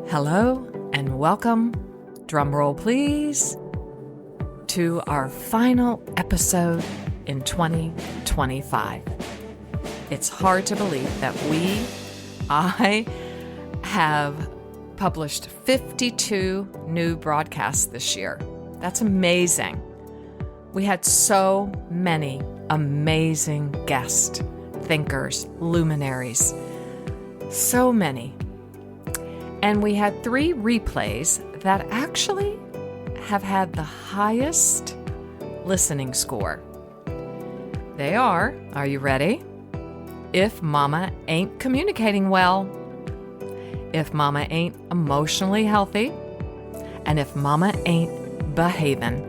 Hello and welcome, drumroll please, to our final episode in 2025. It's hard to believe that I have published 52 new broadcasts this year. That's amazing. We had so many amazing guests, thinkers, luminaries, so many. And we had 3 replays that actually have had the highest listening score. They are you ready? If Mama Ain't Communicating Well, If Mama Ain't Emotionally Healthy, and If Mama Ain't Behaving.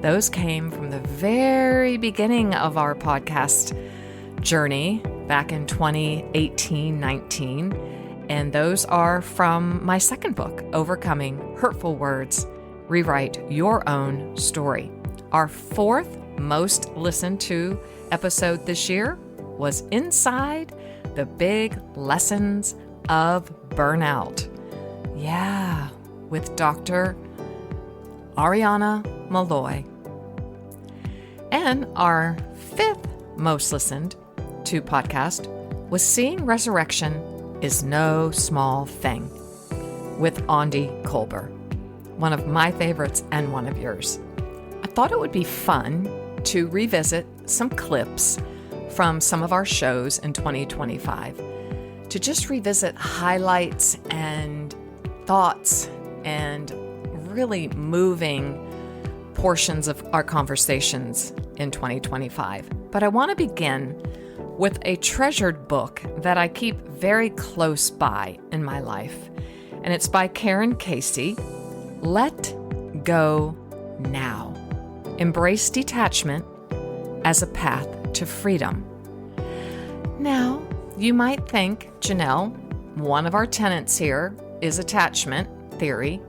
Those came from the very beginning of our podcast journey back in 2018-19. And those are from my second book, Overcoming Hurtful Words, Rewrite Your Own Story. Our 4th most listened to episode this year was Inside the Big Lessons of Burnout. Yeah, with Dr. Ariana Malloy. And our 5th most listened to podcast was Seeing Resurrection is No Small Thing with Andy Kolber, one of my favorites and one of yours. I thought it would be fun to revisit some clips from some of our shows in 2025, to just revisit highlights and thoughts and really moving portions of our conversations in 2025. But I want to begin with a treasured book that I keep very close by in my life. And it's by Karen Casey, Let Go Now. Embrace Detachment as a Path to Freedom. Now, you might think, Janelle, one of our tenets here is attachment theory.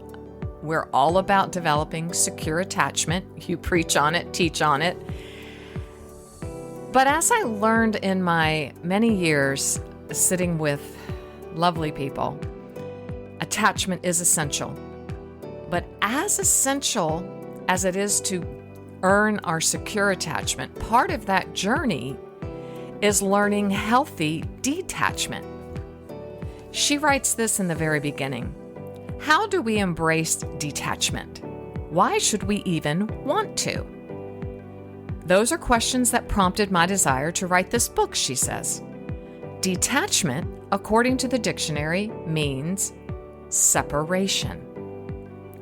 We're all about developing secure attachment. You preach on it, teach on it. But as I learned in my many years sitting with lovely people, attachment is essential. But as essential as it is to earn our secure attachment, part of that journey is learning healthy detachment. She writes this in the very beginning. How do we embrace detachment? Why should we even want to? Those are questions that prompted my desire to write this book, she says. Detachment, according to the dictionary, means separation.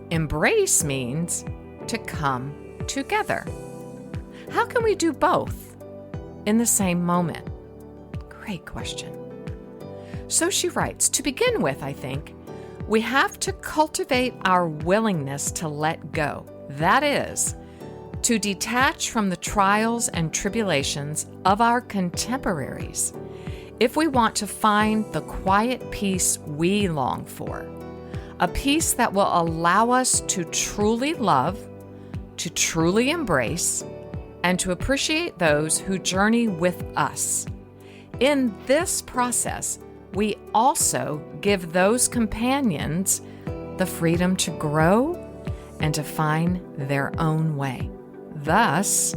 Embrace means to come together. How can we do both in the same moment? Great question. So she writes, to begin with, I think, we have to cultivate our willingness to let go. That is, to detach from the trials and tribulations of our contemporaries if we want to find the quiet peace we long for, a peace that will allow us to truly love, to truly embrace, and to appreciate those who journey with us. In this process, we also give those companions the freedom to grow and to find their own way. Thus,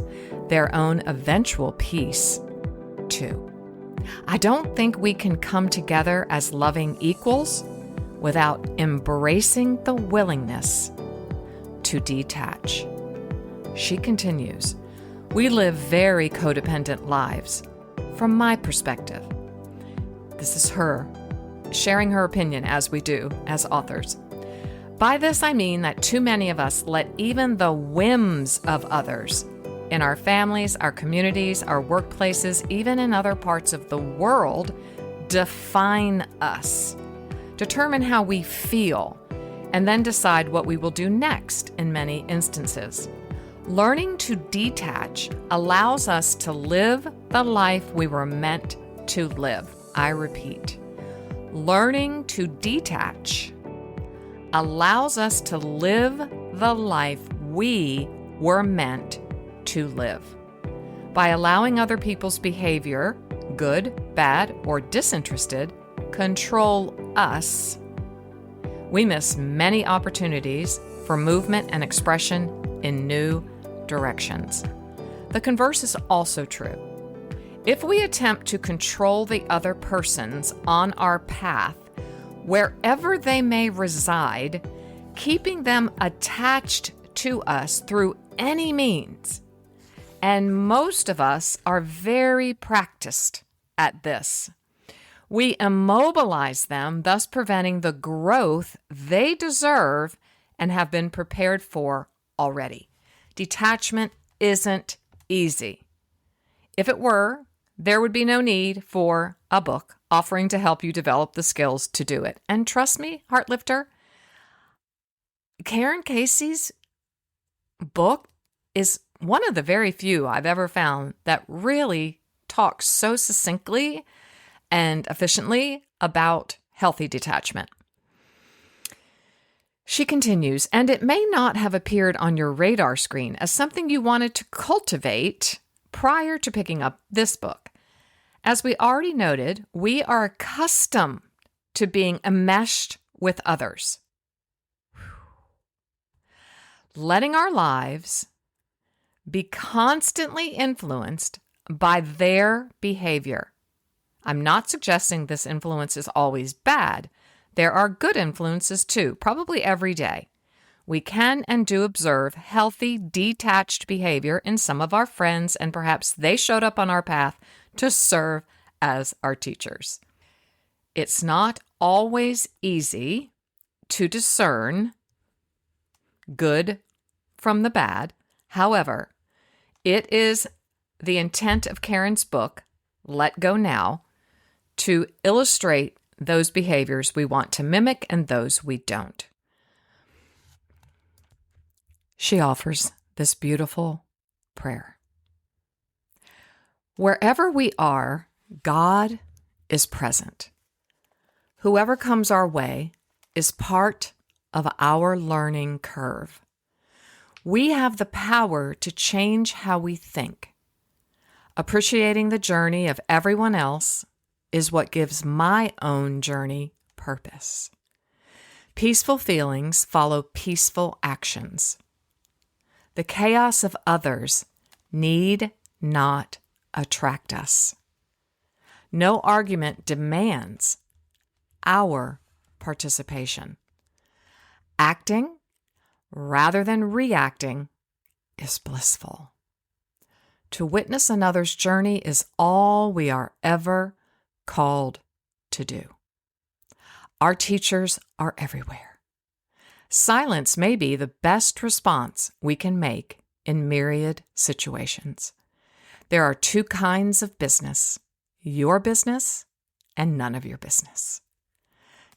their own eventual peace, too. I don't think we can come together as loving equals without embracing the willingness to detach. She continues, we live very codependent lives, from my perspective. This is her sharing her opinion, as we do as authors. By this, I mean that too many of us let even the whims of others in our families, our communities, our workplaces, even in other parts of the world, define us, determine how we feel, and then decide what we will do next in many instances. Learning to detach allows us to live the life we were meant to live. I repeat, learning to detach allows us to live the life we were meant to live. By allowing other people's behavior, good, bad, or disinterested, control us, we miss many opportunities for movement and expression in new directions. The converse is also true. If we attempt to control the other persons on our path, wherever they may reside, keeping them attached to us through any means, and most of us are very practiced at this, we immobilize them, thus preventing the growth they deserve and have been prepared for already. Detachment isn't easy. If it were, there would be no need for a book offering to help you develop the skills to do it. And trust me, Heartlifter, Karen Casey's book is one of the very few I've ever found that really talks so succinctly and efficiently about healthy detachment. She continues, and it may not have appeared on your radar screen as something you wanted to cultivate prior to picking up this book. As we already noted, we are accustomed to being enmeshed with others, letting our lives be constantly influenced by their behavior. I'm not suggesting this influence is always bad. There are good influences too, probably every day. We can and do observe healthy, detached behavior in some of our friends, and perhaps they showed up on our path to serve as our teachers. It's not always easy to discern good from the bad. However, it is the intent of Karen's book, Let Go Now, to illustrate those behaviors we want to mimic and those we don't. She offers this beautiful prayer. Wherever we are, God is present. Whoever comes our way is part of our learning curve. We have the power to change how we think. Appreciating the journey of everyone else is what gives my own journey purpose. Peaceful feelings follow peaceful actions. The chaos of others need not attract us. No argument demands our participation. Acting rather than reacting is blissful. To witness another's journey is all we are ever called to do. Our teachers are everywhere. Silence may be the best response we can make in myriad situations. There are two kinds of business: your business and none of your business.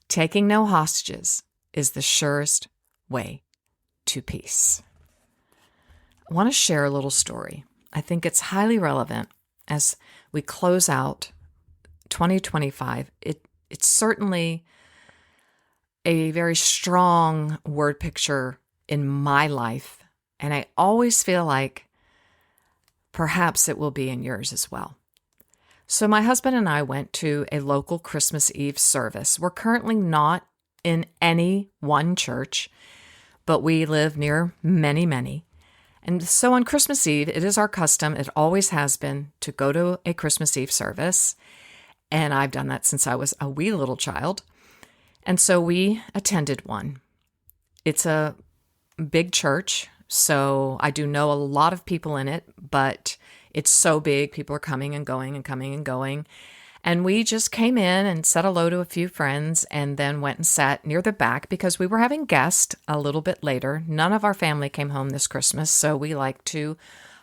Taking no hostages is the surest way to peace. I want to share a little story. I think it's highly relevant as we close out 2025. It's certainly a very strong word picture in my life, and I always feel like perhaps it will be in yours as well. So my husband and I went to a local Christmas Eve service. We're currently not in any one church, but we live near many. And so on Christmas Eve, it is our custom, it always has been, to go to a Christmas Eve service. And I've done that since I was a wee little child. And so we attended one. It's a big church, so I do know a lot of people in it, but it's so big. People are coming and going and coming and going. And we just came in and said hello to a few friends and then went and sat near the back because we were having guests a little bit later. None of our family came home this Christmas, so we like to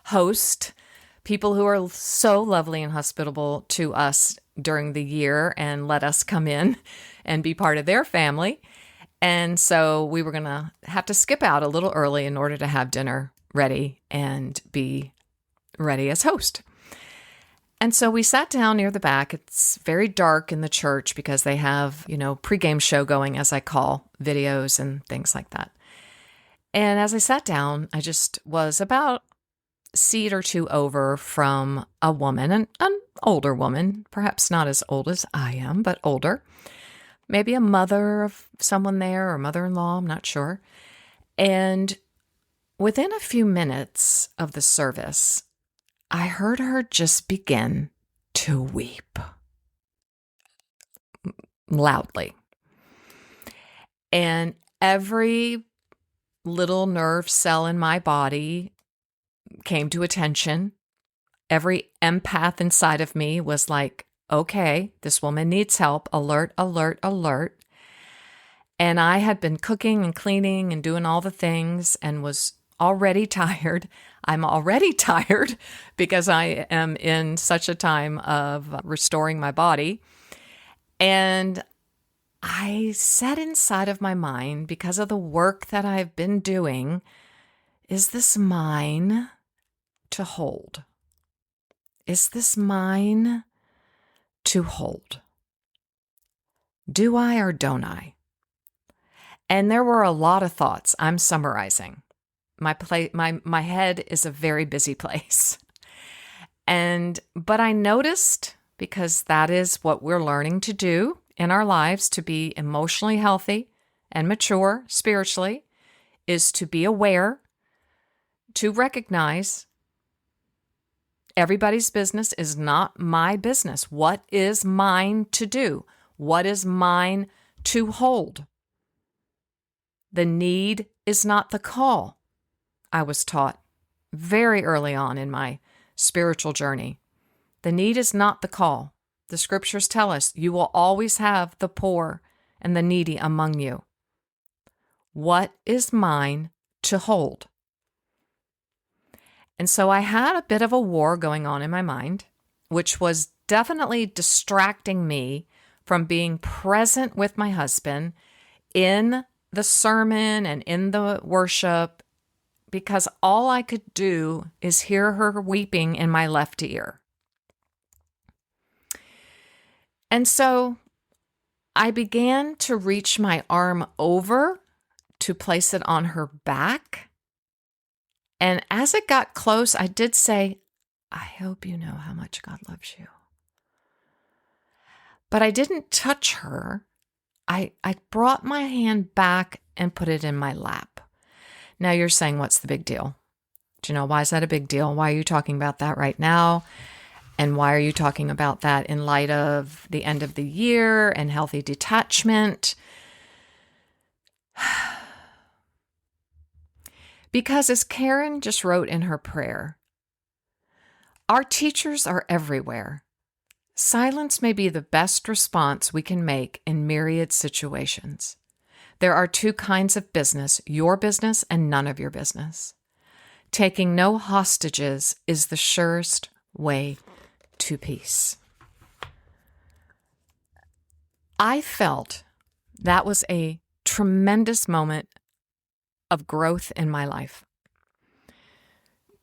host people who are so lovely and hospitable to us during the year and let us come in and be part of their family. And so we were going to have to skip out a little early in order to have dinner ready and be ready as host. And so we sat down near the back. It's very dark in the church because they have, pregame show going, as I call videos and things like that. And as I sat down, I just was about a seat or two over from a woman, an older woman, perhaps not as old as I am, but older, maybe a mother of someone there or mother-in-law, I'm not sure. And within a few minutes of the service, I heard her just begin to weep loudly. And every little nerve cell in my body came to attention. Every empath inside of me was like, okay, this woman needs help. Alert, alert, alert. And I had been cooking and cleaning and doing all the things and was already tired. I'm already tired because I am in such a time of restoring my body. And I said inside of my mind, because of the work that I've been doing, is this mine to hold? Is this mine to hold? Do I or don't I? And there were a lot of thoughts. I'm summarizing. My head is a very busy place. But I noticed, because that is what we're learning to do in our lives, to be emotionally healthy and mature spiritually, is to be aware, to recognize everybody's business is not my business. What is mine to do? What is mine to hold? The need is not the call. I was taught very early on in my spiritual journey. The need is not the call. The scriptures tell us you will always have the poor and the needy among you. What is mine to hold? And so I had a bit of a war going on in my mind, which was definitely distracting me from being present with my husband in the sermon and in the worship, because all I could do is hear her weeping in my left ear. And so I began to reach my arm over to place it on her back. And as it got close, I did say, I hope you know how much God loves you. But I didn't touch her. I brought my hand back and put it in my lap. Now you're saying, what's the big deal? Do you know, why is that a big deal? Why are you talking about that right now? And why are you talking about that in light of the end of the year and healthy detachment? Because as Karen just wrote in her prayer, our teachers are everywhere. Silence may be the best response we can make in myriad situations. There are two kinds of business, your business and none of your business. Taking no hostages is the surest way to peace. I felt that was a tremendous moment of growth in my life.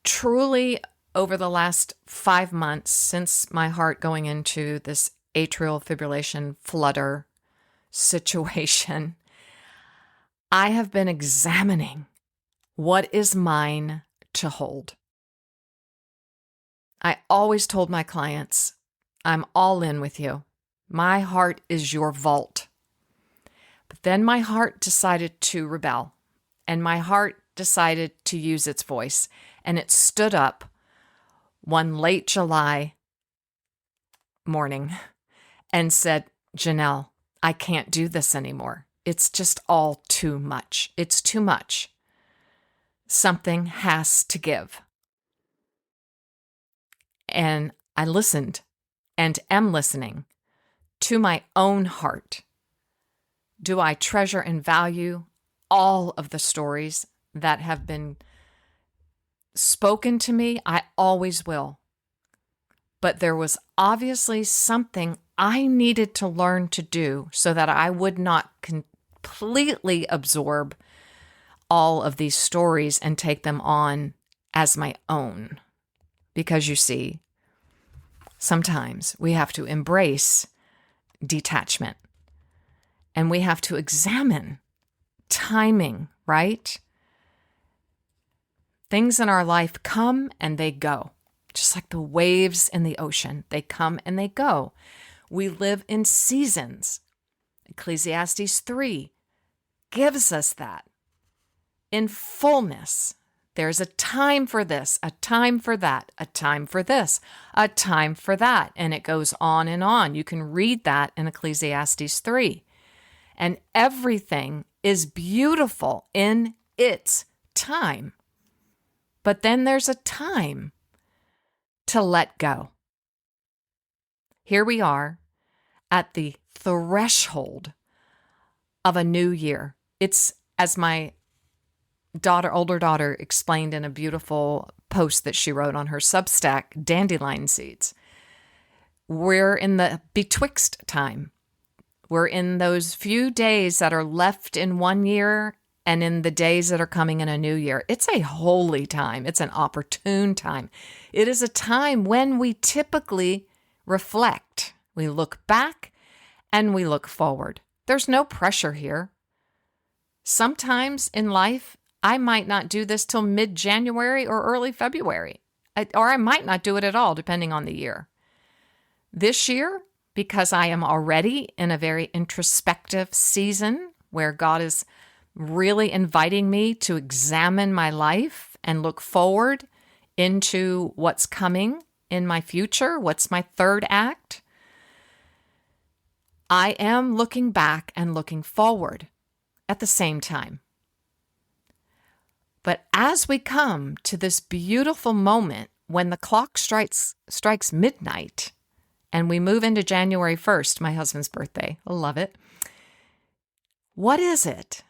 Truly, over the last 5 months since my heart going into this atrial fibrillation flutter situation, I have been examining what is mine to hold. I always told my clients, I'm all in with you. My heart is your vault. But then my heart decided to rebel, and my heart decided to use its voice, and it stood up one late July morning and said, Janelle, I can't do this anymore. It's just all too much. It's too much. Something has to give. And I listened and am listening to my own heart. Do I treasure and value all of the stories that have been spoken to me? I always will. But there was obviously something I needed to learn to do so that I would not completely absorb all of these stories and take them on as my own. Because you see, sometimes we have to embrace detachment and we have to examine timing, right? Things in our life come and they go, just like the waves in the ocean. They come and they go. We live in seasons. Ecclesiastes 3 gives us that in fullness. There's a time for this, a time for that, a time for this, a time for that. And it goes on and on. You can read that in Ecclesiastes 3. And everything is beautiful in its time. But then there's a time to let go. Here we are at the threshold of a new year. It's, as my older daughter explained in a beautiful post that she wrote on her Substack, Dandelion Seeds. We're in the betwixt time. We're in those few days that are left in one year and in the days that are coming in a new year. It's a holy time. It's an opportune time. It is a time when we typically reflect. We look back and we look forward. There's no pressure here. Sometimes in life, I might not do this till mid-January or early February, or I might not do it at all, depending on the year. This year, because I am already in a very introspective season where God is really inviting me to examine my life and look forward into what's coming in my future, what's my third act, I am looking back and looking forward at the same time. But as we come to this beautiful moment when the clock strikes midnight and we move into January 1st, my husband's birthday, I love it. What is it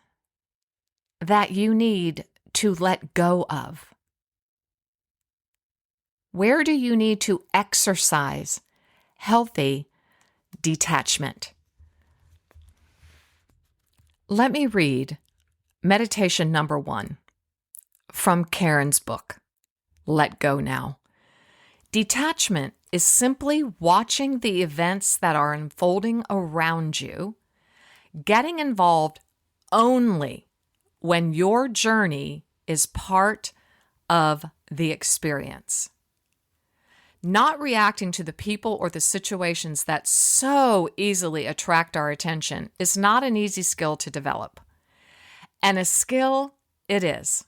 that you need to let go of? Where do you need to exercise healthy detachment? Let me read meditation number 1. From Karen's book, Let Go Now. Detachment is simply watching the events that are unfolding around you, getting involved only when your journey is part of the experience. Not reacting to the people or the situations that so easily attract our attention is not an easy skill to develop. And a skill it is.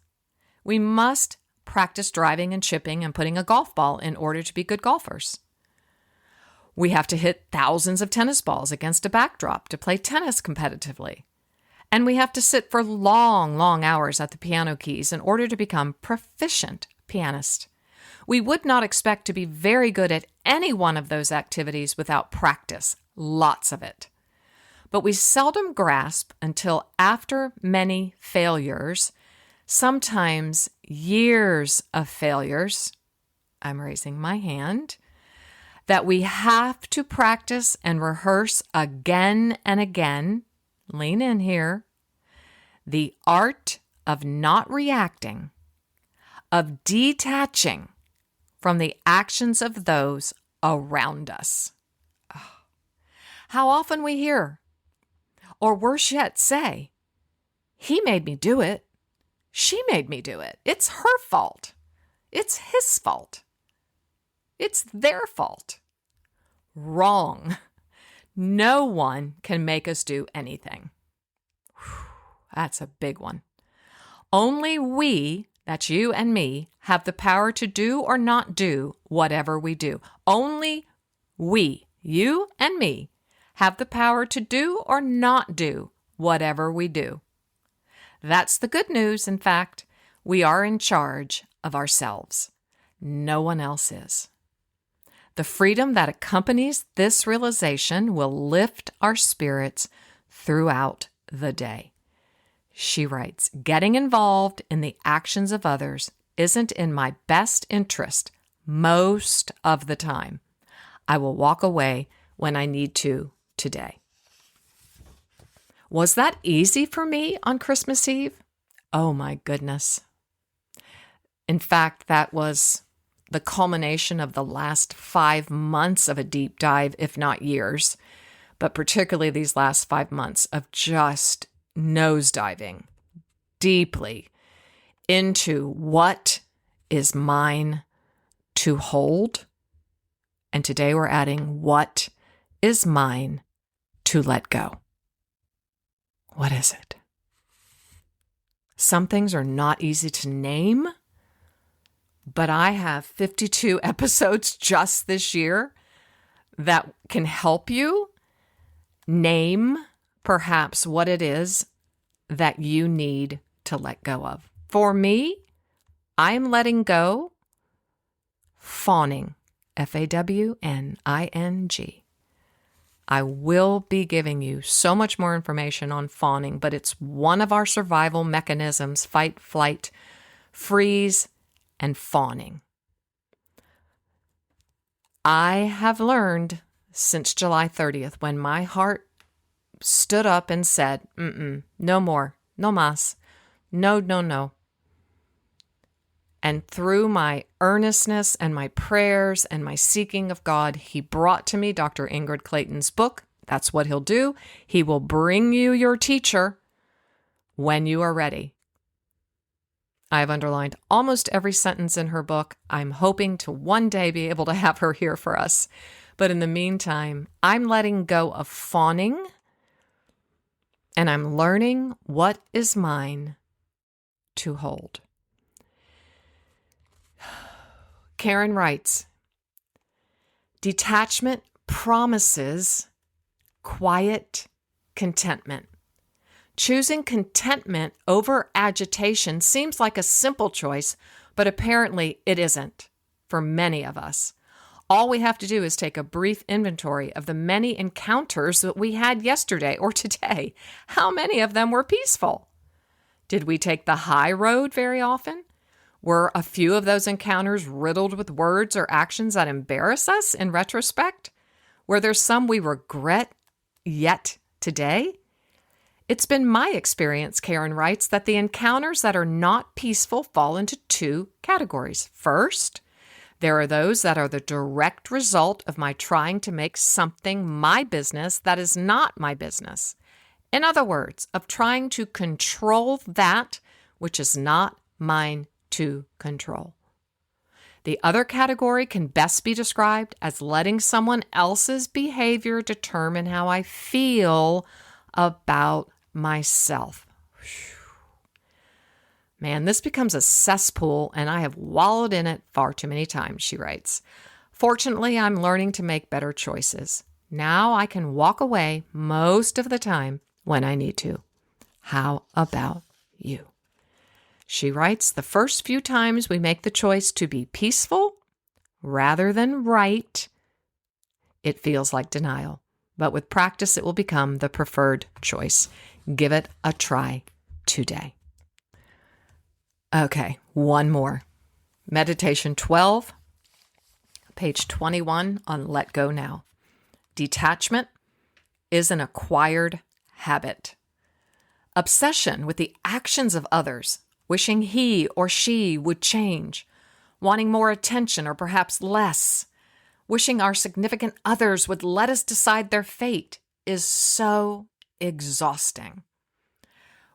We must practice driving and chipping and putting a golf ball in order to be good golfers. We have to hit thousands of tennis balls against a backdrop to play tennis competitively. And we have to sit for long, long hours at the piano keys in order to become proficient pianists. We would not expect to be very good at any one of those activities without practice, lots of it. But we seldom grasp until after many failures, sometimes years of failures, I'm raising my hand, that we have to practice and rehearse again and again, lean in here, the art of not reacting, of detaching from the actions of those around us. Oh. How often we hear, or worse yet, say, "He made me do it. She made me do it. It's her fault. It's his fault. It's their fault." Wrong. No one can make us do anything. Whew, that's a big one. Only we, that's you and me, have the power to do or not do whatever we do. Only we, you and me, have the power to do or not do whatever we do. That's the good news, in fact. We are in charge of ourselves. No one else is. The freedom that accompanies this realization will lift our spirits throughout the day. She writes, "Getting involved in the actions of others isn't in my best interest most of the time. I will walk away when I need to today." Was that easy for me on Christmas Eve? Oh my goodness. In fact, that was the culmination of the last 5 months of a deep dive, if not years, but particularly these last 5 months of just nosediving deeply into what is mine to hold. And today we're adding what is mine to let go. What is it? Some things are not easy to name, but I have 52 episodes just this year that can help you name perhaps what it is that you need to let go of. For me, I'm letting go fawning, Fawning. I will be giving you so much more information on fawning, but it's one of our survival mechanisms: fight, flight, freeze, and fawning. I have learned since July 30th, when my heart stood up and said, no more, no mas, no. And through my earnestness and my prayers and my seeking of God, he brought to me Dr. Ingrid Clayton's book. That's what he'll do. He will bring you your teacher when you are ready. I have underlined almost every sentence in her book. I'm hoping to one day be able to have her here for us. But in the meantime, I'm letting go of fawning, and I'm learning what is mine to hold. Karen writes, detachment promises quiet contentment. Choosing contentment over agitation seems like a simple choice, but apparently it isn't for many of us. All we have to do is take a brief inventory of the many encounters that we had yesterday or today. How many of them were peaceful? Did we take the high road very often? Were a few of those encounters riddled with words or actions that embarrass us in retrospect? Were there some we regret yet today? It's been my experience, Karen writes, that the encounters that are not peaceful fall into two categories. First, there are those that are the direct result of my trying to make something my business that is not my business. In other words, of trying to control that which is not mine to control. The other category can best be described as letting someone else's behavior determine how I feel about myself. Man, this becomes a cesspool, and I have wallowed in it far too many times, she writes. Fortunately, I'm learning to make better choices. Now I can walk away most of the time when I need to. How about you? She writes, the first few times we make the choice to be peaceful rather than right, it feels like denial. But with practice, it will become the preferred choice. Give it a try today. Okay, one more. Meditation 12, page 21 on Let Go Now. Detachment is an acquired habit. Obsession with the actions of others, wishing he or she would change, wanting more attention or perhaps less, wishing our significant others would let us decide their fate, is so exhausting.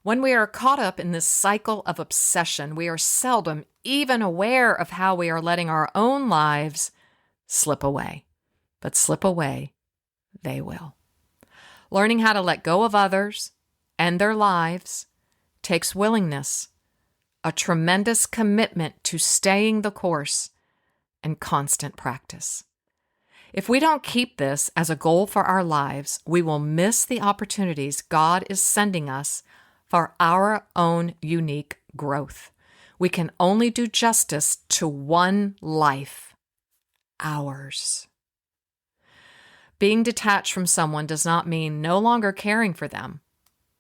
When we are caught up in this cycle of obsession, we are seldom even aware of how we are letting our own lives slip away. But slip away, they will. Learning how to let go of others and their lives takes willingness, a tremendous commitment to staying the course, and constant practice. If we don't keep this as a goal for our lives, we will miss the opportunities God is sending us for our own unique growth. We can only do justice to one life, ours. Being detached from someone does not mean no longer caring for them.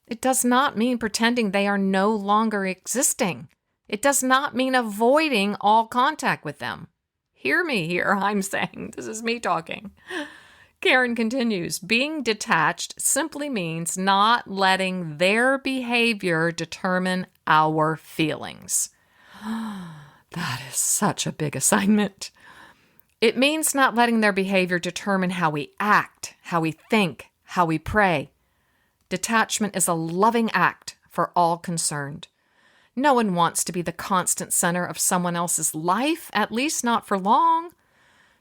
It does not mean pretending they are no longer existing. It does not mean avoiding all contact with them. Hear me here, I'm saying. This is me talking. Karen continues, being detached simply means not letting their behavior determine our feelings. That is such a big assignment. It means not letting their behavior determine how we act, how we think, how we pray. Detachment is a loving act for all concerned. No one wants to be the constant center of someone else's life, at least not for long.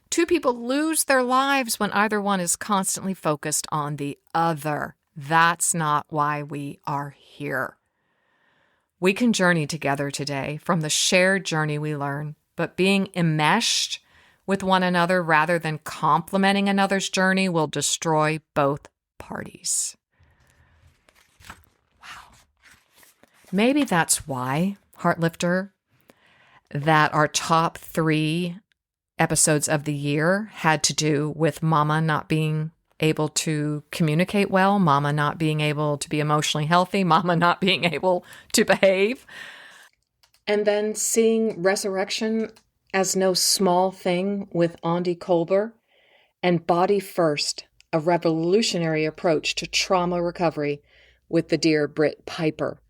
Two people lose their lives when either one is constantly focused on the other. That's not why we are here. We can journey together today from the shared journey we learn, but being enmeshed with one another rather than complementing another's journey will destroy both parties. Wow. Maybe that's why, Heartlifter, that our top 3 episodes of the year had to do with Mama not being able to communicate well, Mama not being able to be emotionally healthy, Mama not being able to behave. And then seeing resurrection as no small thing with Andy Kolber, and Body First, a revolutionary approach to trauma recovery with the dear Britt Piper.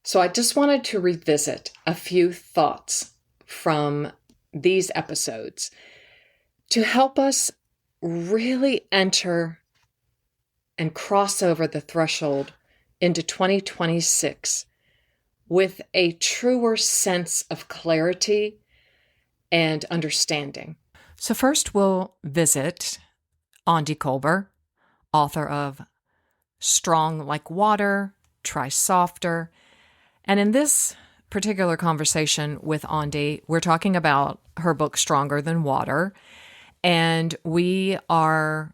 So I just wanted to revisit a few thoughts from these episodes to help us really enter and cross over the threshold into 2026 with a truer sense of clarity and understanding. So first we'll visit Andy Kolber, author of Strong Like Water, Try Softer. And in this particular conversation with Andy, we're talking about her book, Stronger Than Water. And we are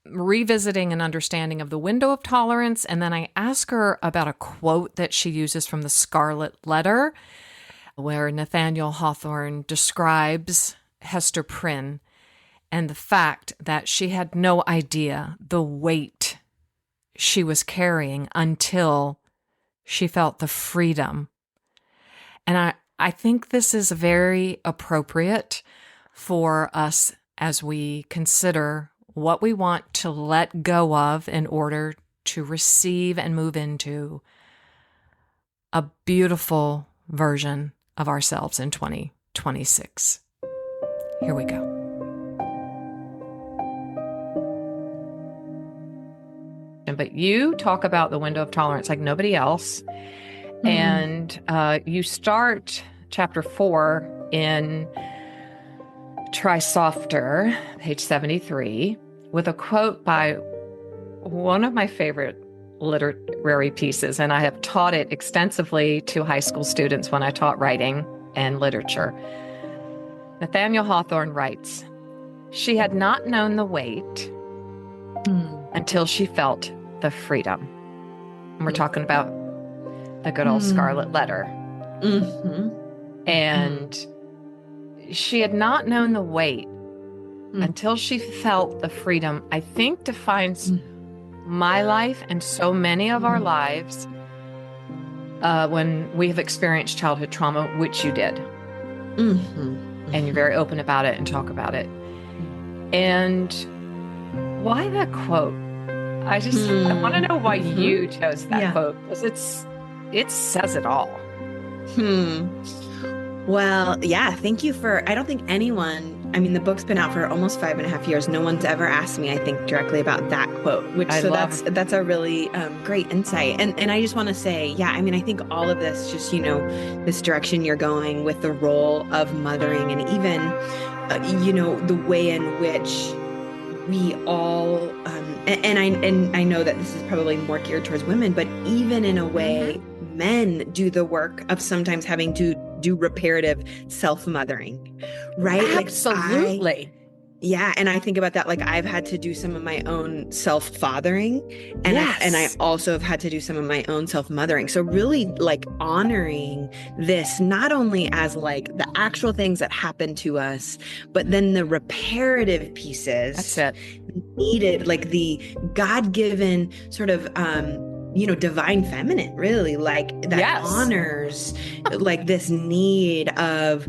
revisiting an understanding of the window of tolerance. And then I ask her about a quote that she uses from the Scarlet Letter, where Nathaniel Hawthorne describes Hester Prynne and the fact that she had no idea the weight she was carrying until she felt the freedom. And I think this is very appropriate for us as we consider what we want to let go of in order to receive and move into a beautiful version of ourselves in 2026. Here we go. But you talk about the window of tolerance like nobody else. Mm-hmm. And you start chapter 4 in Try Softer, page 73, with a quote by one of my favorite literary pieces. And I have taught it extensively to high school students when I taught writing and literature. Nathaniel Hawthorne writes, "She had not known the weight until she felt the freedom." And we're talking about the good old Scarlet Letter. Mm-hmm. And she had not known the weight until she felt the freedom, I think defines my life and so many of our lives when we have experienced childhood trauma, which you did. And you're very open about it and talk about it. And why that quote? I want to know why you chose that quote, because it says it all. Well, yeah, thank you I don't think anyone, the book's been out for almost 5.5 years. No one's ever asked me, I think, directly about that quote, that's a really great insight. And I just want to say, I think all of this, just, this direction you're going with the role of mothering, and even, the way in which we all, and I know that this is probably more geared towards women, but even in a way, men do the work of sometimes having to do reparative self-mothering, right? Absolutely. And I think about that, like I've had to do some of my own self-fathering, and I also have had to do some of my own self-mothering. So really like honoring this, not only as like the actual things that happen to us, but then the reparative pieces. That's it. Needed, like the God-given sort of, divine feminine, really, like that honors like this need of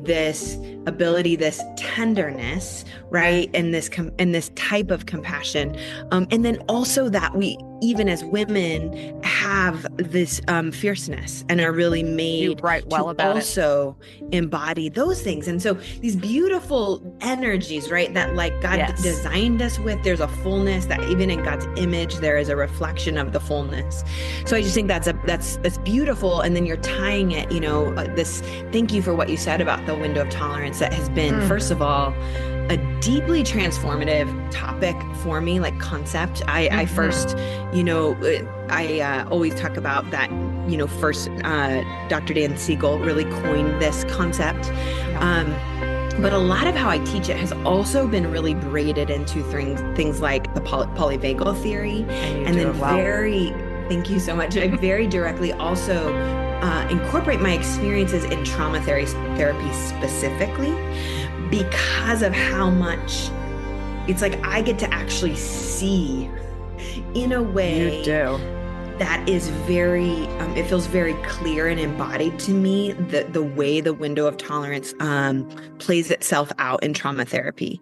this ability, this tenderness, right? And this type of compassion. And then also that we, even as women, have this fierceness and are really made to also embody those things. And so these beautiful energies, right, that like God designed us with, there's a fullness that even in God's image, there is a reflection of the fullness. So I just think that's beautiful. And then you're tying it, thank you for what you said about the window of tolerance that has been, first of all, a deeply transformative topic for me, like concept. I first, I always talk about that, first Dr. Dan Siegel really coined this concept. But a lot of how I teach it has also been really braided into things like the polyvagal theory. And then thank you so much. I very directly also incorporate my experiences in trauma therapy specifically, because of how much it's like I get to actually see in a way that is very, it feels very clear and embodied to me, the way the window of tolerance plays itself out in trauma therapy.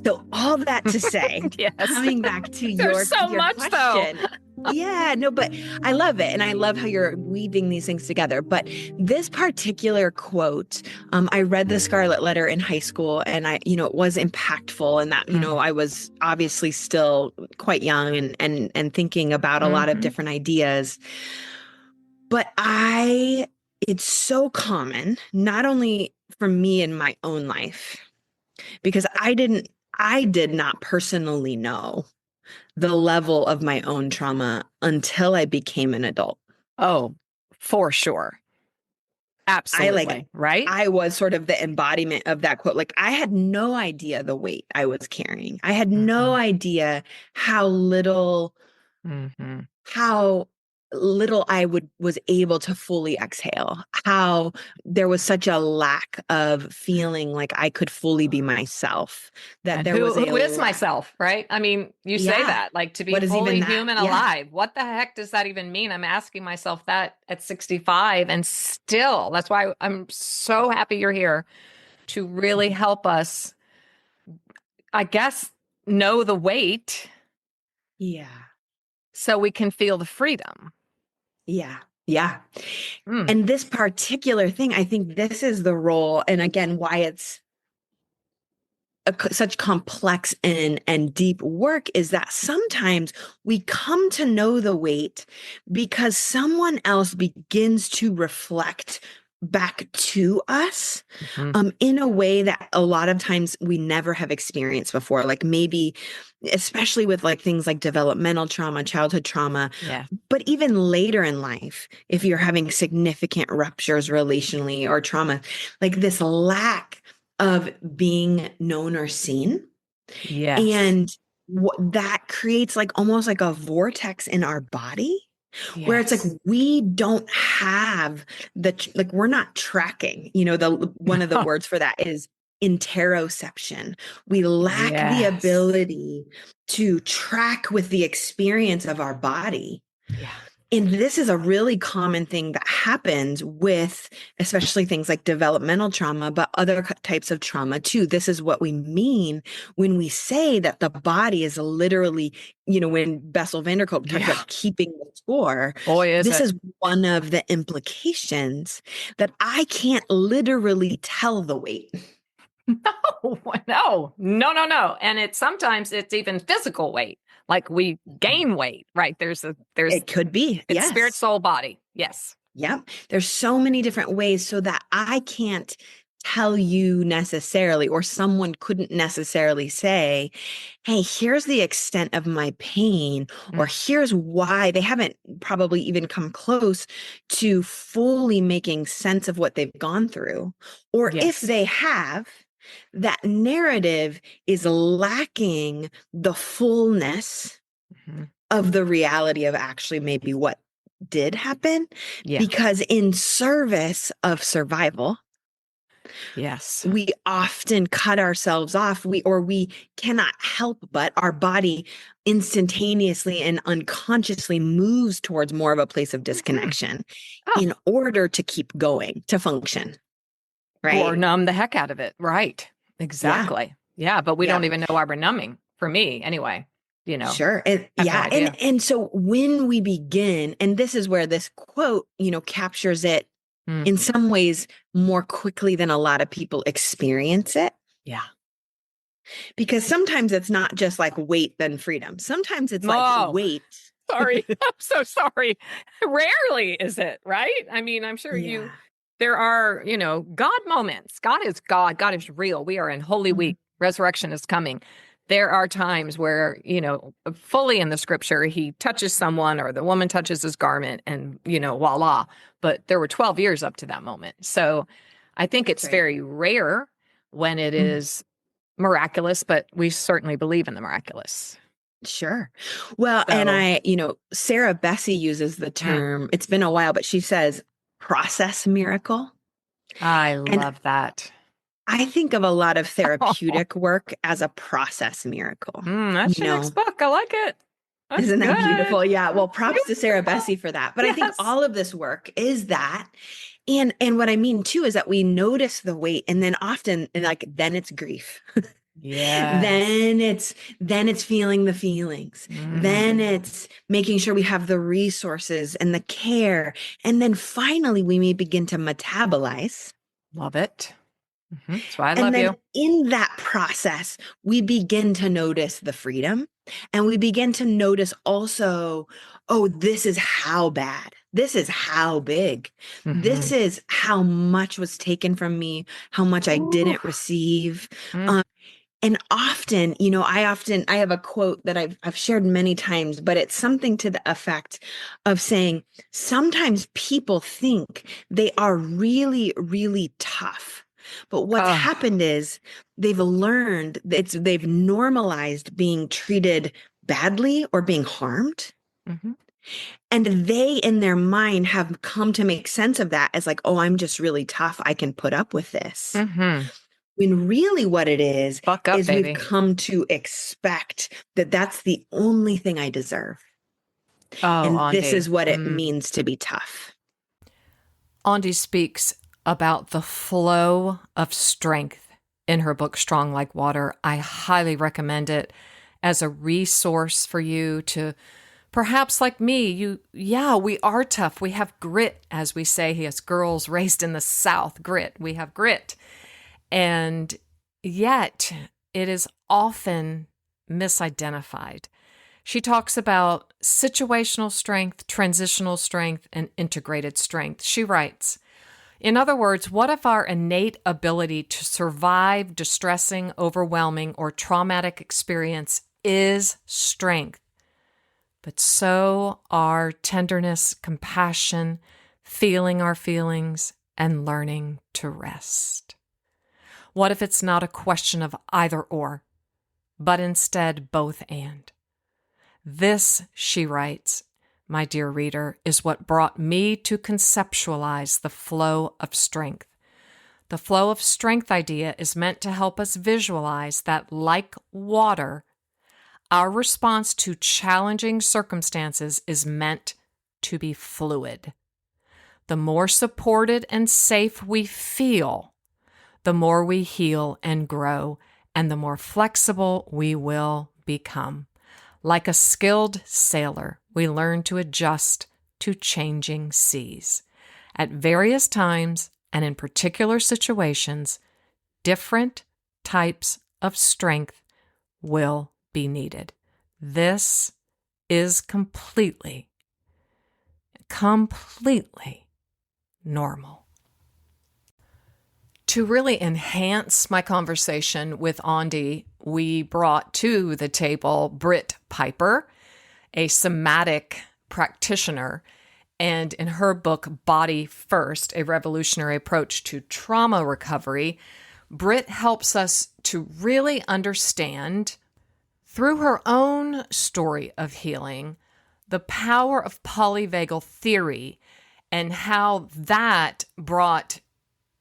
So all that to say, coming back to your question. Yeah, no, but I love it. And I love how you're weaving these things together. But this particular quote, I read The Scarlet Letter in high school, and it was impactful, and that, I was obviously still quite young and thinking about a lot of different ideas. But it's so common, not only for me in my own life, because I did not personally know the level of my own trauma until I became an adult. Oh, for sure. Absolutely. Right? I was sort of the embodiment of that quote. Like, I had no idea the weight I was carrying. I had no idea how little I was able to fully exhale, how there was such a lack of feeling like I could fully be myself, that there was who is myself, right? I mean, you say that, like, to be fully human alive. What the heck does that even mean? I'm asking myself that at 65, and still, that's why I'm so happy you're here to really help us, I guess, know the weight. Yeah. So we can feel the freedom. Yeah. Yeah. And this particular thing, I think this is the role. And again, why it's such complex and deep work is that sometimes we come to know the weight because someone else begins to reflect back to us in a way that a lot of times we never have experienced before. Like, maybe, especially with like things like developmental trauma, childhood trauma, but even later in life, if you're having significant ruptures relationally or trauma, like this lack of being known or seen. And that creates like almost like a vortex in our body. Where it's like we don't have we're not tracking, one of the words for that is interoception. We lack the ability to track with the experience of our body. And this is a really common thing that happens with especially things like developmental trauma, but other types of trauma too. This is what we mean when we say that the body is literally, when Bessel van der Kolk talks about keeping the score, this is one of the implications that I can't literally tell the weight. No. And sometimes it's even physical weight. Like, we gain weight, right? It could be. It's spirit, soul, body. Yes. Yeah. There's so many different ways so that I can't tell you necessarily, or someone couldn't necessarily say, hey, here's the extent of my pain, or here's why. They haven't probably even come close to fully making sense of what they've gone through. Or if they have, that narrative is lacking the fullness of the reality of actually maybe what did happen. Because in service of survival, we often cut ourselves off. We cannot help but our body instantaneously and unconsciously moves towards more of a place of disconnection in order to keep going, to function. Right. Or numb the heck out of it. Right. Exactly. Yeah. But we don't even know why we're numbing, for me anyway, Sure. And and so when we begin, and this is where this quote, captures it in some ways more quickly than a lot of people experience it. Yeah. Because sometimes it's not just like weight, then freedom. Sometimes it's like weight. Sorry. I'm so sorry. Rarely is it, right? I mean, I'm sure you there are, God moments. God is God. God is real. We are in Holy Week. Resurrection is coming. There are times where, fully in the scripture, he touches someone or the woman touches his garment and, voila. But there were 12 years up to that moment. So I think it's very rare when it is miraculous, but we certainly believe in the miraculous. Sure. Well, and Sarah Bessey uses the term, it's been a while, but she says process miracle. I love that. I think of a lot of therapeutic work as a process miracle. That's your next book. I like it. That's Isn't that good. beautiful? Yeah. Well, props to Sarah Bessey for that. But I think all of this work is that. And what I mean too is that we notice the weight, and then often then it's grief. Yeah. Then it's feeling the feelings. Then it's making sure we have the resources and the care. And then finally we may begin to metabolize. Love it. That's why I love you. And then in that process, we begin to notice the freedom, and we begin to notice also, oh, this is how bad. This is how big. This is how much was taken from me, how much I didn't receive. And often, I have a quote that I've shared many times, but it's something to the effect of saying, sometimes people think they are really, really tough. But what's happened is they've normalized being treated badly or being harmed. And they, in their mind, have come to make sense of that as like, oh, I'm just really tough. I can put up with this. When really what it is baby. We've come to expect that that's the only thing I deserve. And Andi, this is what it means to be tough. Andi speaks about the flow of strength in her book, Strong Like Water. I highly recommend it as a resource for you to, perhaps like me, we are tough. We have grit, as we say, as girls raised in the South, grit. We have grit. And yet it is often misidentified. She talks about situational strength, transitional strength, and integrated strength. She writes, in other words, what if our innate ability to survive distressing, overwhelming, or traumatic experience is strength, but so are tenderness, compassion, feeling our feelings, and learning to rest? What if it's not a question of either or, but instead both and? This, she writes, my dear reader, is what brought me to conceptualize the flow of strength. The flow of strength idea is meant to help us visualize that, like water, our response to challenging circumstances is meant to be fluid. The more supported and safe we feel, the more we heal and grow, and the more flexible we will become. Like a skilled sailor, we learn to adjust to changing seas. At various times and in particular situations, different types of strength will be needed. This is completely normal. To really enhance my conversation with Andi, we brought to the table Britt Piper, a somatic practitioner, and in her book, Body First, A Revolutionary Approach to Trauma Recovery, Britt helps us to really understand, through her own story of healing, the power of polyvagal theory and how that brought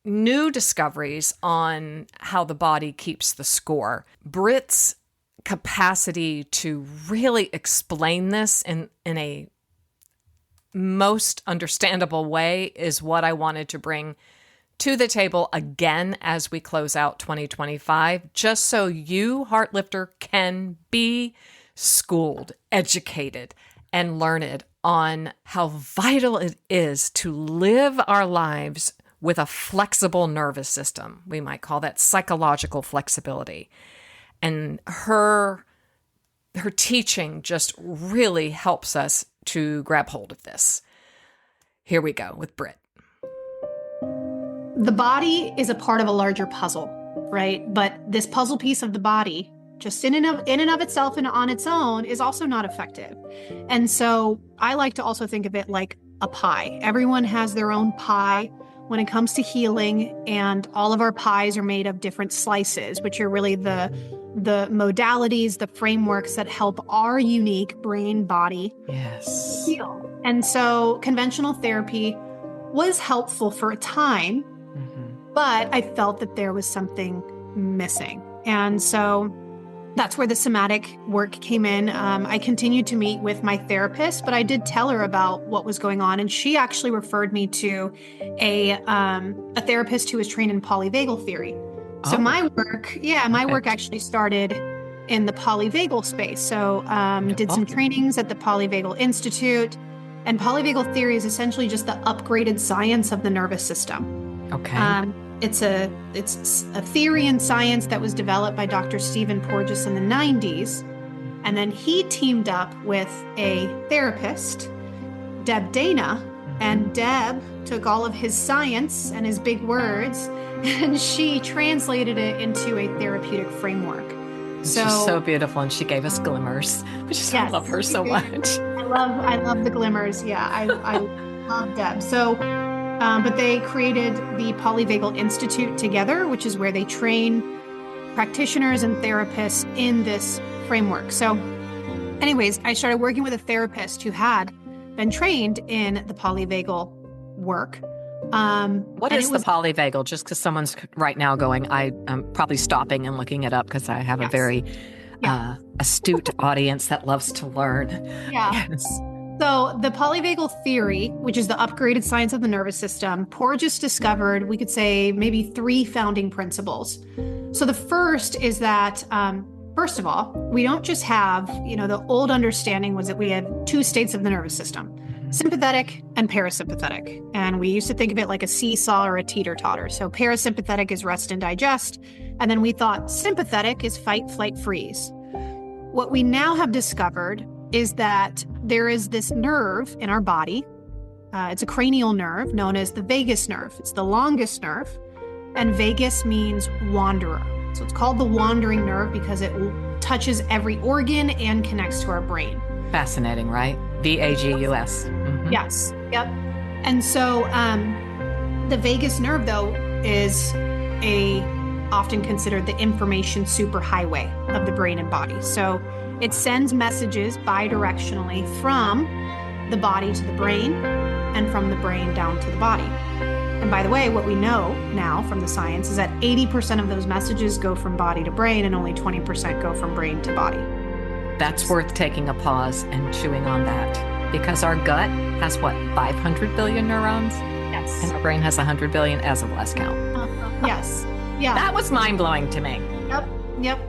new discoveries on how the body keeps the score. Britt's capacity to really explain this in a most understandable way is what I wanted to bring to the table again as we close out 2025, just so you, Heartlifter, can be schooled, educated, and learned on how vital it is to live our lives with a flexible nervous system. We might call that psychological flexibility. And her teaching just really helps us to grab hold of this. Here we go with Britt. the body is a part of a larger puzzle, right? But this puzzle piece of the body, just in and of itself and on its own, is also not effective. And so I like to also think of it like a pie. Everyone has their own pie when it comes to healing, and all of our pies are made of different slices, which are really the modalities, the frameworks that help our unique brain body heal. And so conventional therapy was helpful for a time, but I felt that there was something missing. And so that's where the somatic work came in. I continued to meet with my therapist, but I did tell her about what was going on. And she actually referred me to a therapist who was trained in polyvagal theory. So my work actually started in the polyvagal space. So did some trainings at the Polyvagal Institute. And polyvagal theory is essentially just the upgraded science of the nervous system. Okay. It's a theory in science that was developed by Dr. Stephen Porges in the 90s. And then he teamed up with a therapist, Deb Dana, and Deb took all of his science and his big words, and she translated it into a therapeutic framework. She's so beautiful, and she gave us glimmers. I love her so much. I love the glimmers. Yeah, I love Deb. So, but they created the Polyvagal Institute together, which is where they train practitioners and therapists in this framework. So, anyways, I started working with a therapist who had been trained in the polyvagal work. What is the polyvagal? Just because someone's right now going, I'm probably stopping and looking it up because I have a very astute audience that loves to learn. Yeah. Yes. So the polyvagal theory, which is the upgraded science of the nervous system, Porges discovered, we could say, maybe 3 founding principles. So the first is that, first of all, we don't just have, the old understanding was that we had 2 states of the nervous system, sympathetic and parasympathetic. And we used to think of it like a seesaw or a teeter-totter. So parasympathetic is rest and digest. And then we thought sympathetic is fight, flight, freeze. What we now have discovered is that there is this nerve in our body. It's a cranial nerve known as the vagus nerve. It's the longest nerve. And vagus means wanderer. So it's called the wandering nerve because it touches every organ and connects to our brain. Fascinating, right? VAGUS. Mm-hmm. Yes. Yep. And so the vagus nerve, though, is often considered the information superhighway of the brain and body. So it sends messages bidirectionally from the body to the brain and from the brain down to the body. And by the way, what we know now from the science is that 80% of those messages go from body to brain and only 20% go from brain to body. That's worth taking a pause and chewing on that, because our gut has 500 billion neurons? Yes. And our brain has 100 billion as of last count. Yes. Yeah. That was mind-blowing to me. Yep.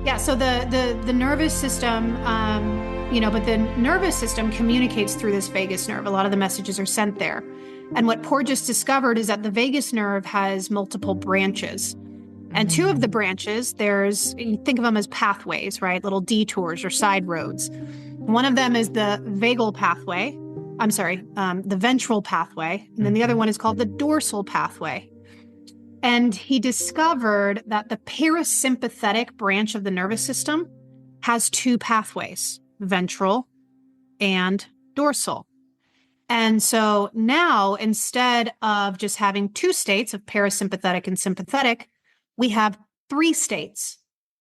Yeah, so the nervous system, but the nervous system communicates through this vagus nerve. A lot of the messages are sent there. And what Porges discovered is that the vagus nerve has multiple branches. And 2 of the branches, you think of them as pathways, right? Little detours or side roads. One of them is the vagal pathway. The ventral pathway. And then the other one is called the dorsal pathway. And he discovered that the parasympathetic branch of the nervous system has 2 pathways, ventral and dorsal. And so now, instead of just having 2 states of parasympathetic and sympathetic, we have 3 states.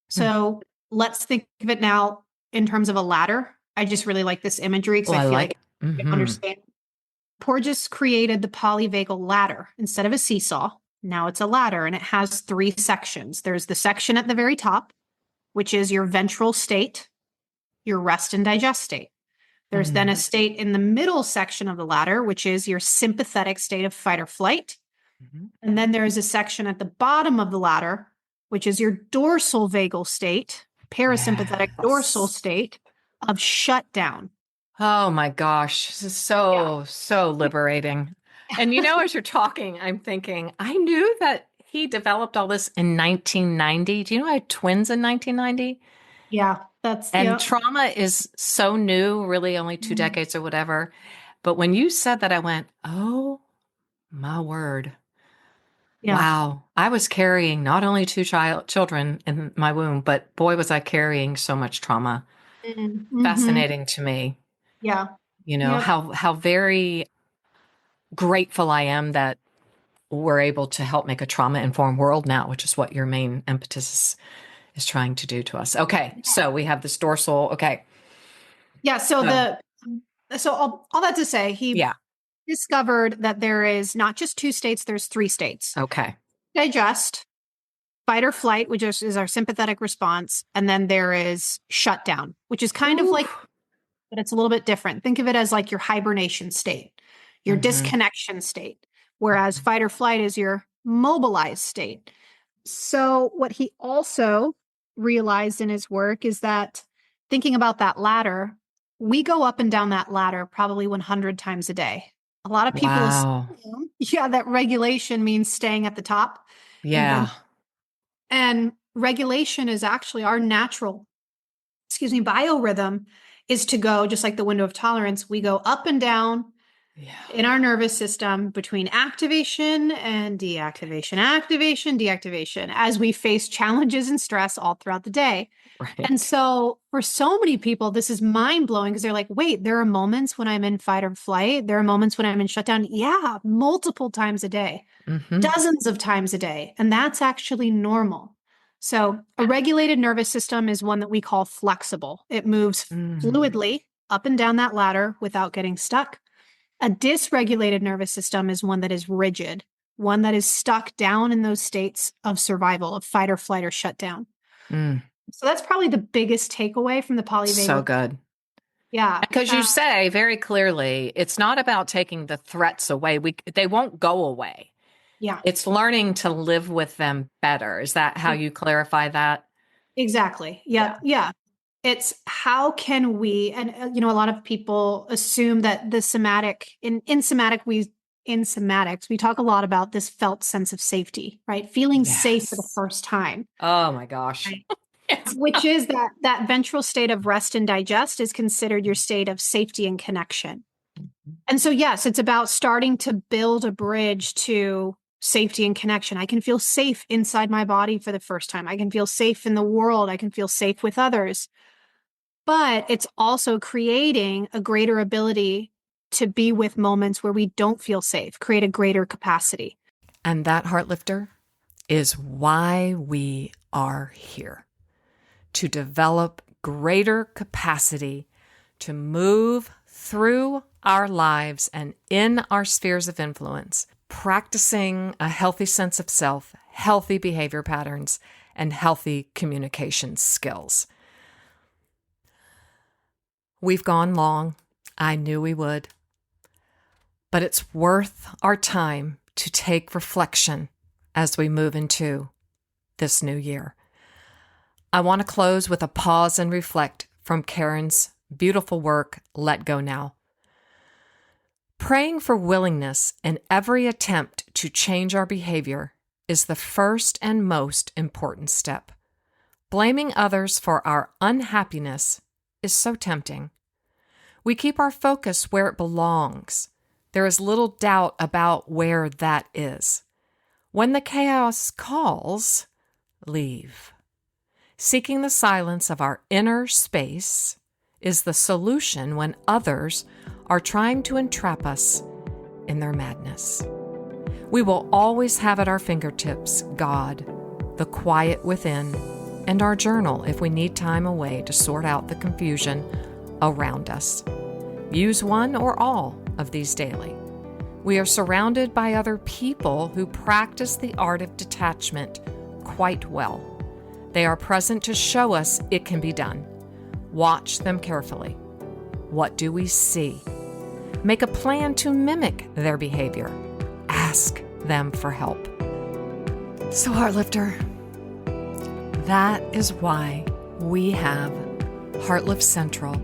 So let's think of it now in terms of a ladder. I just really like this imagery because I feel like you understand. Porges created the polyvagal ladder instead of a seesaw. Now it's a ladder, and it has 3 sections. There's the section at the very top, which is your ventral state, your rest and digest state. There's then a state in the middle section of the ladder, which is your sympathetic state of fight or flight. And then there's a section at the bottom of the ladder, which is your dorsal vagal state, parasympathetic dorsal state of shutdown. Oh my gosh. This is so liberating. And as you're talking, I'm thinking, I knew that he developed all this in 1990. Do you know I had twins in 1990? Yeah, trauma is so new, really only 2 decades or whatever. But when you said that, I went, oh my word. Yeah. Wow. I was carrying not only two children in my womb, but boy, was I carrying so much trauma. Mm-hmm. Fascinating to me. Yeah. You know, Yep. how very grateful I am that we're able to help make a trauma-informed world now, which is what your main impetus is trying to do to us. Okay, so we have this dorsal. Okay. Yeah. So So, all that to say, he yeah. discovered that there is not just two states, there's three states. Okay. Digest, fight or flight, which is our sympathetic response, and then there is shutdown, which is kind of Ooh. like, but it's a little bit different. Think of it as like your hibernation state, your disconnection state, whereas fight or flight is your mobilized state. So, what he also realized in his work is that thinking about that ladder, we go up and down that ladder probably 100 times a day. A lot of people Wow. assume, yeah, that regulation means staying at the top. Yeah. And regulation is actually our natural, biorhythm is to go just like the window of tolerance. We go up and down Yeah. in our nervous system between activation and deactivation, activation, deactivation, as we face challenges and stress all throughout the day. Right. And so for so many people, this is mind blowing because they're like, wait, there are moments when I'm in fight or flight. There are moments when I'm in shutdown. Yeah, multiple times a day, dozens of times a day. And that's actually normal. So a regulated nervous system is one that we call flexible. It moves fluidly up and down that ladder without getting stuck. A dysregulated nervous system is one that is rigid, one that is stuck down in those states of survival, of fight or flight or shutdown. So that's probably the biggest takeaway from the polyvagal. So good. Yeah. Because you say very clearly, it's not about taking the threats away. They won't go away. Yeah. It's learning to live with them better. Is that how you clarify that? Exactly. Yeah. It's how can we, and a lot of people assume that the somatic, in somatics, we talk a lot about this felt sense of safety, right? Feeling safe for the first time. Oh my gosh. Right? Which is that ventral state of rest and digest is considered your state of safety and connection. And so, yes, it's about starting to build a bridge to safety and connection. I can feel safe inside my body for the first time. I can feel safe in the world. I can feel safe with others. But it's also creating a greater ability to be with moments where we don't feel safe, create a greater capacity. And that, Heartlifter, is why we are here. To develop greater capacity to move through our lives and in our spheres of influence, practicing a healthy sense of self, healthy behavior patterns, and healthy communication skills. We've gone long. I knew we would. But it's worth our time to take reflection as we move into this new year. I want to close with a pause and reflect from Karen's beautiful work, Let Go Now. Praying for willingness in every attempt to change our behavior is the first and most important step. Blaming others for our unhappiness is so tempting. We keep our focus where it belongs. There is little doubt about where that is. When the chaos calls, leave. Seeking the silence of our inner space is the solution when others are trying to entrap us in their madness. We will always have at our fingertips God, the quiet within, and our journal if we need time away to sort out the confusion around us. Use one or all of these daily. We are surrounded by other people who practice the art of detachment quite well. They are present to show us it can be done. Watch them carefully. What do we see? Make a plan to mimic their behavior. Ask them for help. So, Heartlifter, that is why we have Heartlift Central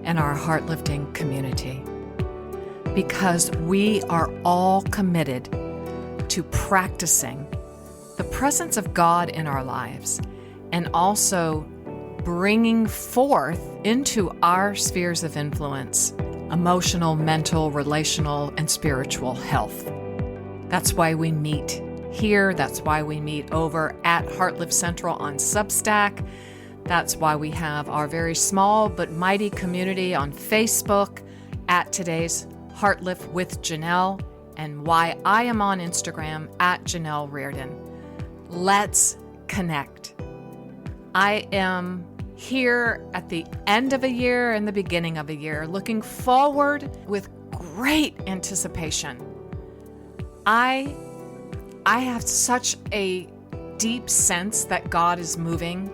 and our Heartlifting community. Because we are all committed to practicing the presence of God in our lives and also bringing forth into our spheres of influence emotional, mental, relational, and spiritual health. That's why we meet here. That's why we meet over at Heartlift Central on Substack. That's why we have our very small but mighty community on Facebook at Today's Heartlift with Janelle, and why I am on Instagram at Janelle Reardon. Let's connect. I am here at the end of a year and the beginning of a year, looking forward with great anticipation. I have such a deep sense that God is moving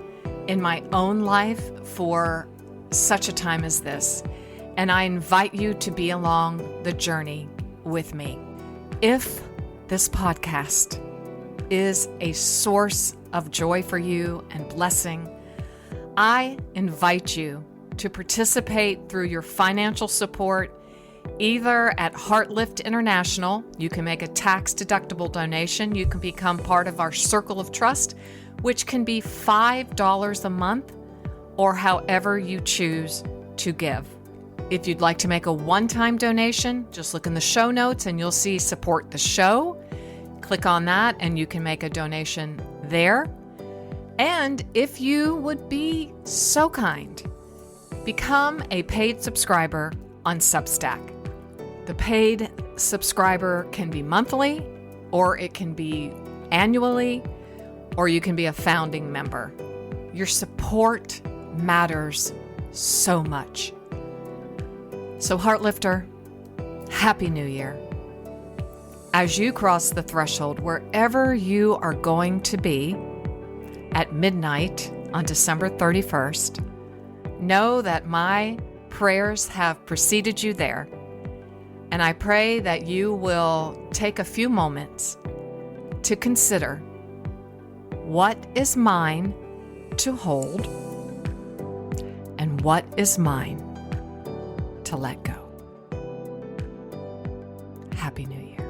in my own life for such a time as this, and I invite you to be along the journey with me. If this podcast is a source of joy for you and blessing, I invite you to participate through your financial support, either at Heartlift International. You can make a tax-deductible donation. You can become part of our Circle of Trust, which can be $5 a month, or however you choose to give. If you'd like to make a one-time donation, just look in the show notes and you'll see Support the Show. Click on that and you can make a donation there. And if you would be so kind, become a paid subscriber on Substack. The paid subscriber can be monthly, or it can be annually, or you can be a founding member. Your support matters so much. So Heartlifter, Happy New Year. As you cross the threshold wherever you are going to be at midnight on December 31st, know that my prayers have preceded you there. And I pray that you will take a few moments to consider what is mine to hold and what is mine to let go. Happy New Year.